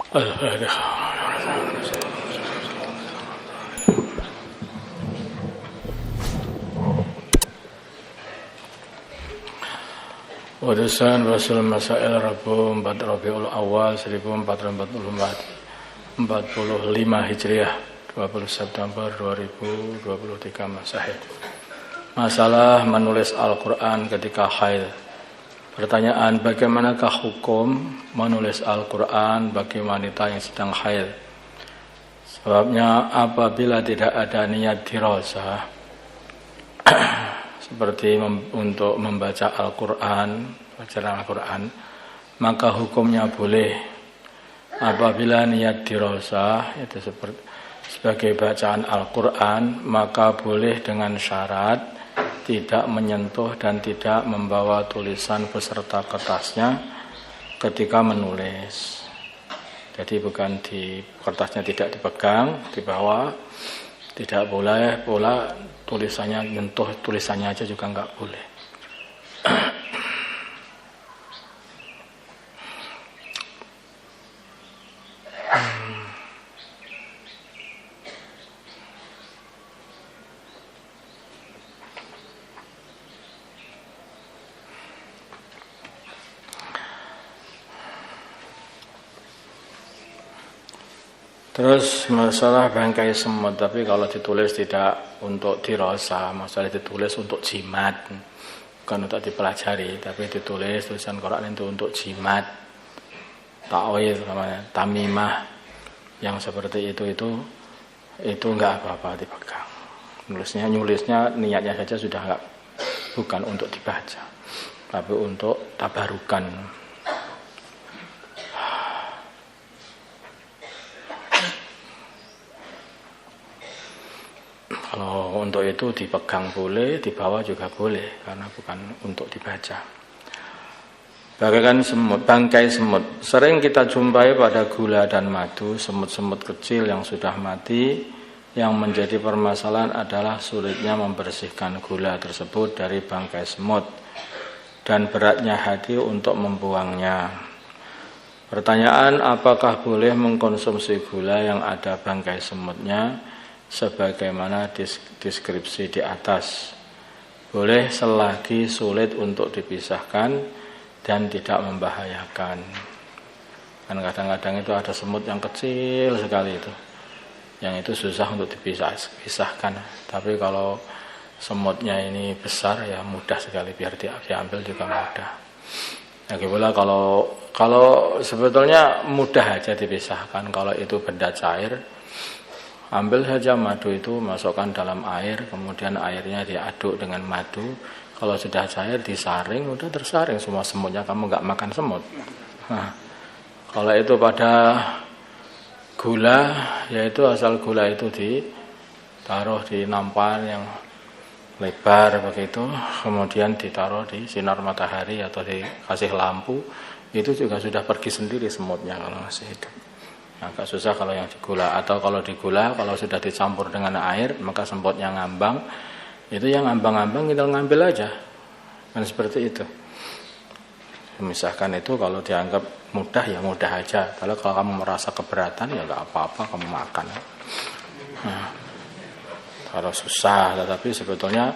Utusan Rasul Masail Rabu 4 Rabiul Awal 1445 Hijriah 20 September 2023 Masehi. Masalah menulis Al-Quran ketika haid. Pertanyaan, bagaimanakah hukum menulis Al-Quran bagi wanita yang sedang haid? Sebabnya apabila tidak ada niat dirasah seperti untuk membaca Al-Quran, bacaan Al-Quran, maka hukumnya boleh. Apabila niat dirasah itu sebagai bacaan Al-Quran, maka boleh dengan syarat tidak menyentuh dan tidak membawa tulisan beserta kertasnya ketika menulis. Jadi bukan di kertasnya tidak dipegang, dibawa, tidak boleh pula tulisannya, nyentuh tulisannya aja juga enggak boleh. Terus masalah bangkai semut, tapi kalau ditulis tidak untuk dirasa, masalah ditulis untuk jimat, bukan untuk dipelajari, tapi ditulis tulisan Quran itu untuk jimat, ta'wil, tamimah, yang seperti itu enggak apa-apa dipegang. Nulisnya niatnya saja sudah enggak, bukan untuk dibaca, tapi untuk tabarukan. Kalau untuk itu dipegang boleh, dibawa juga boleh, karena bukan untuk dibaca. Bagaikan semut, bangkai semut, sering kita jumpai pada gula dan madu, semut-semut kecil yang sudah mati. Yang menjadi permasalahan adalah sulitnya membersihkan gula tersebut dari bangkai semut dan beratnya hati untuk membuangnya. Pertanyaan, apakah boleh mengkonsumsi gula yang ada bangkai semutnya sebagaimana deskripsi di atas? Boleh selagi sulit untuk dipisahkan dan tidak membahayakan. Kan kadang-kadang itu ada semut yang kecil sekali itu, yang itu susah untuk dipisahkan. Tapi kalau semutnya ini besar ya mudah sekali, biar diambil juga mudah. Lagi pula kalau sebetulnya mudah aja dipisahkan. Kalau itu benda cair, ambil saja madu itu, masukkan dalam air, kemudian airnya diaduk dengan madu. Kalau sudah cair disaring, udah tersaring semua semutnya, kamu nggak makan semut. Nah, kalau itu pada gula, yaitu asal gula itu ditaruh di nampan yang lebar begitu, kemudian ditaruh di sinar matahari atau dikasih lampu, itu juga sudah pergi sendiri semutnya kalau masih hidup. Agak susah kalau yang digula, atau kalau digula, kalau sudah dicampur dengan air, maka semutnya ngambang. Itu yang ngambang-ngambang kita ngambil aja, kan seperti itu. Misalkan itu kalau dianggap mudah ya mudah aja. Kalau kamu merasa keberatan ya nggak apa-apa, kamu makan. Nah, kalau susah, tetapi sebetulnya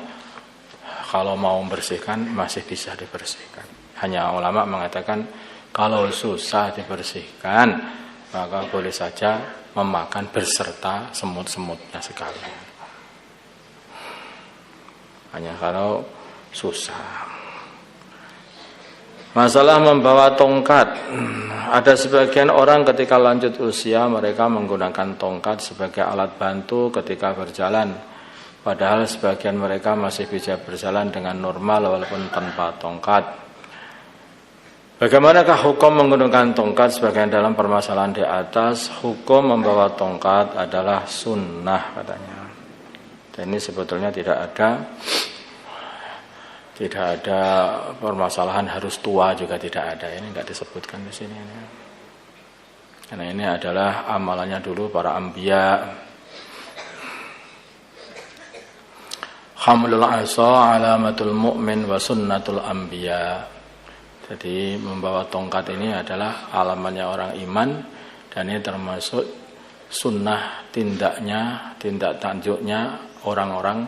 kalau mau membersihkan masih bisa dibersihkan. Hanya ulama mengatakan kalau susah dibersihkan, maka boleh saja memakan beserta semut-semutnya sekalian. Hanya kalau susah. Masalah membawa tongkat. Ada sebagian orang ketika lanjut usia mereka menggunakan tongkat sebagai alat bantu ketika berjalan. Padahal sebagian mereka masih bisa berjalan dengan normal walaupun tanpa tongkat. Bagaimanakah hukum menggunakan tongkat? Sebagian dalam permasalahan di atas, hukum membawa tongkat adalah sunnah katanya. Dan ini sebetulnya tidak ada permasalahan harus tua juga tidak ada. Ini enggak disebutkan di sini. Karena ini adalah amalannya dulu para anbiya. Hamlul 'asa 'alamatul mu'min wa sunnatul anbiya. Jadi membawa tongkat ini adalah alamannya orang iman Dan ini termasuk sunnah tindak tanduknya orang-orang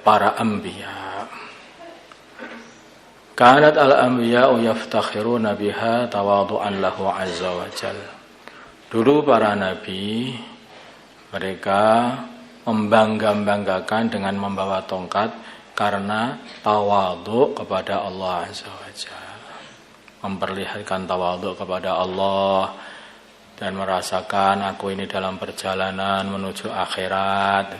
para anbiya. Kanat al-anbiya'u yaftakhiruna biha tawadu'an lahu azza wa jal. Dulu para nabi mereka membangga-banggakan dengan membawa tongkat karena tawadhu kepada Allah azza wa jal. Memperlihatkan tawadhu kepada Allah dan merasakan aku ini dalam perjalanan menuju akhirat.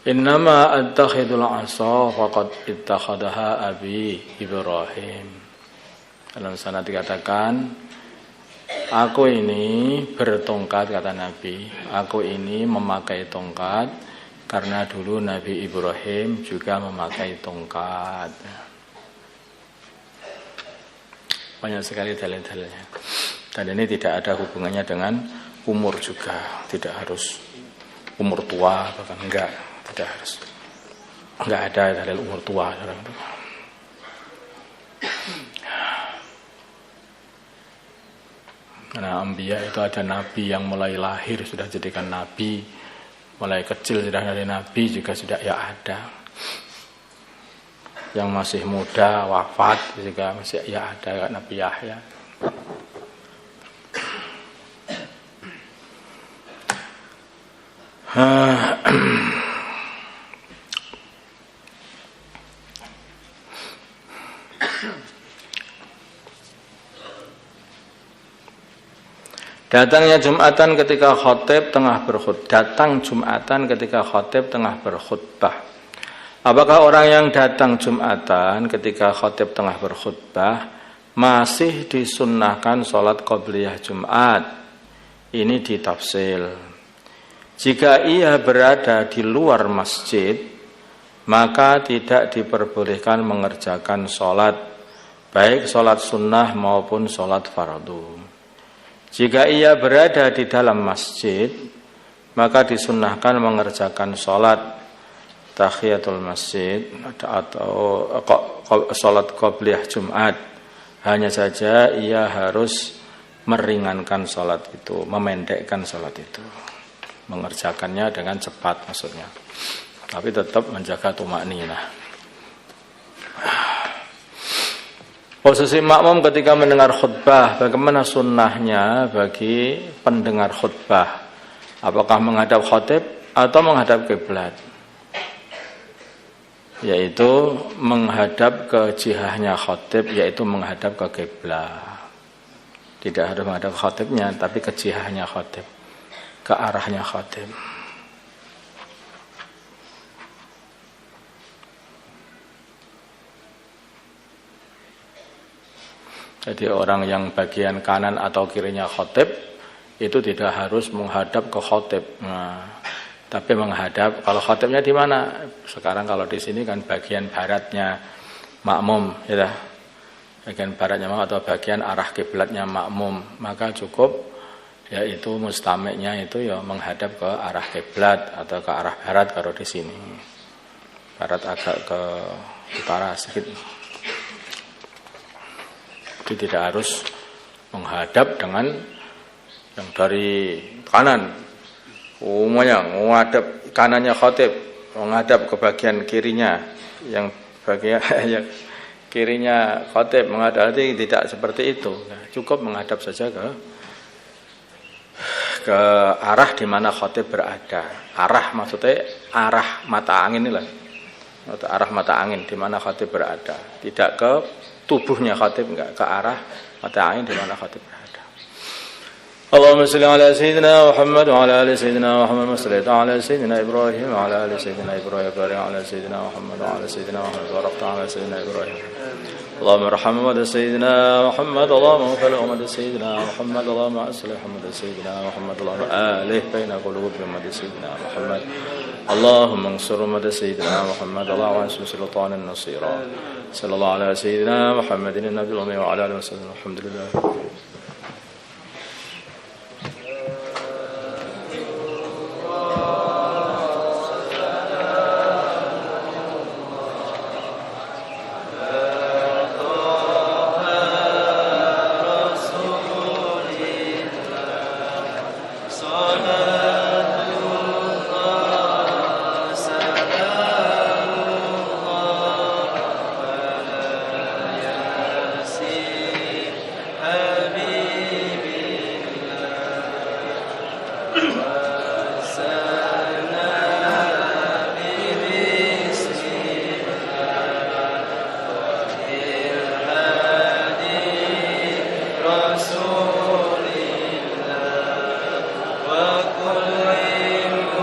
Innama attakhidul asa faqad ittakhadaha abi Ibrahim. Dalam sana dikatakan, aku ini bertongkat, kata Nabi. Aku ini memakai tongkat karena dulu Nabi Ibrahim juga memakai tongkat. Banyak sekali dalil-dalilnya. Dan ini tidak ada hubungannya dengan umur juga. Tidak harus umur tua, bahkan enggak. Tidak harus. Enggak ada dalil umur tua dalam itu. Karena anbiya itu ada nabi yang mulai lahir sudah jadikan nabi, mulai kecil sudah dari nabi juga sudah ya ada. Yang masih muda wafat juga masih ya ada, Nabi Yahya. Datangnya Jumatan ketika khatib tengah berkhutbah. Datang Jumatan ketika khatib tengah berkhutbah. Apakah orang yang datang Jumatan ketika khatib tengah berkhutbah masih disunnahkan sholat qobliyah Jumat? Ini ditafsil. Jika ia berada di luar masjid, maka tidak diperbolehkan mengerjakan sholat, baik sholat sunnah maupun sholat fardu. Jika ia berada di dalam masjid, maka disunnahkan mengerjakan sholat tahiyatul masjid atau sholat qobliyah Jumat. Hanya saja ia harus meringankan sholat itu, memendekkan sholat itu, mengerjakannya dengan cepat maksudnya, tapi tetap menjaga tumakninah. Posisi makmum ketika mendengar khutbah, bagaimana sunnahnya bagi pendengar khutbah? Apakah menghadap khatib atau menghadap kiblat? Yaitu menghadap ke jihahnya khatib, yaitu menghadap ke kiblat. Tidak harus menghadap khatibnya, tapi ke jihahnya khatib, ke arahnya khatib. Jadi orang yang bagian kanan atau kirinya khatib itu tidak harus menghadap ke khatib. Tapi menghadap, kalau khatibnya di mana? Sekarang kalau di sini kan bagian baratnya makmum, ya. Bagian baratnya makmum atau bagian arah kiblatnya makmum, maka cukup yaitu mustamiknya itu ya menghadap ke arah kiblat atau ke arah barat kalau di sini. Barat agak ke utara sedikit. Jadi tidak harus menghadap dengan yang dari kanan. Umumnya menghadap kanannya khatib, menghadap ke bagian kirinya, yang bagian yang kirinya khatib menghadap, tidak seperti itu. Cukup menghadap saja ke arah di mana khatib berada. Arah maksudnya arah mata angin inilah. Arah mata angin di mana khatib berada, tidak ke tubuhnya khatib, enggak, ke arah mata angin di mana khatib berada. Allahumma shalli ala sayyidina Muhammad wa ala ali sayyidina Muhammad wa salli ala sayyidina Ibrahim wa ala ali sayyidina Ibrahim wa ala sayyidina Muhammad wa ala sayyidina Muhammad wa ala sayyidina Ibrahim. Allahumma arham Muhammad sayyidina Muhammad, Allahumma ighfir Muhammad sayyidina Muhammad, Allahumma aslih Muhammad sayyidina Muhammad, Allahumma alih baina qulubi Muhammad sayyidina Muhammad. اللهم انصر أمة سيدنا محمد، اللهم انصر سلطان النصيرا، صلى الله على سيدنا محمد النبي الأمي وعلى آله وسلم. الحمد لله.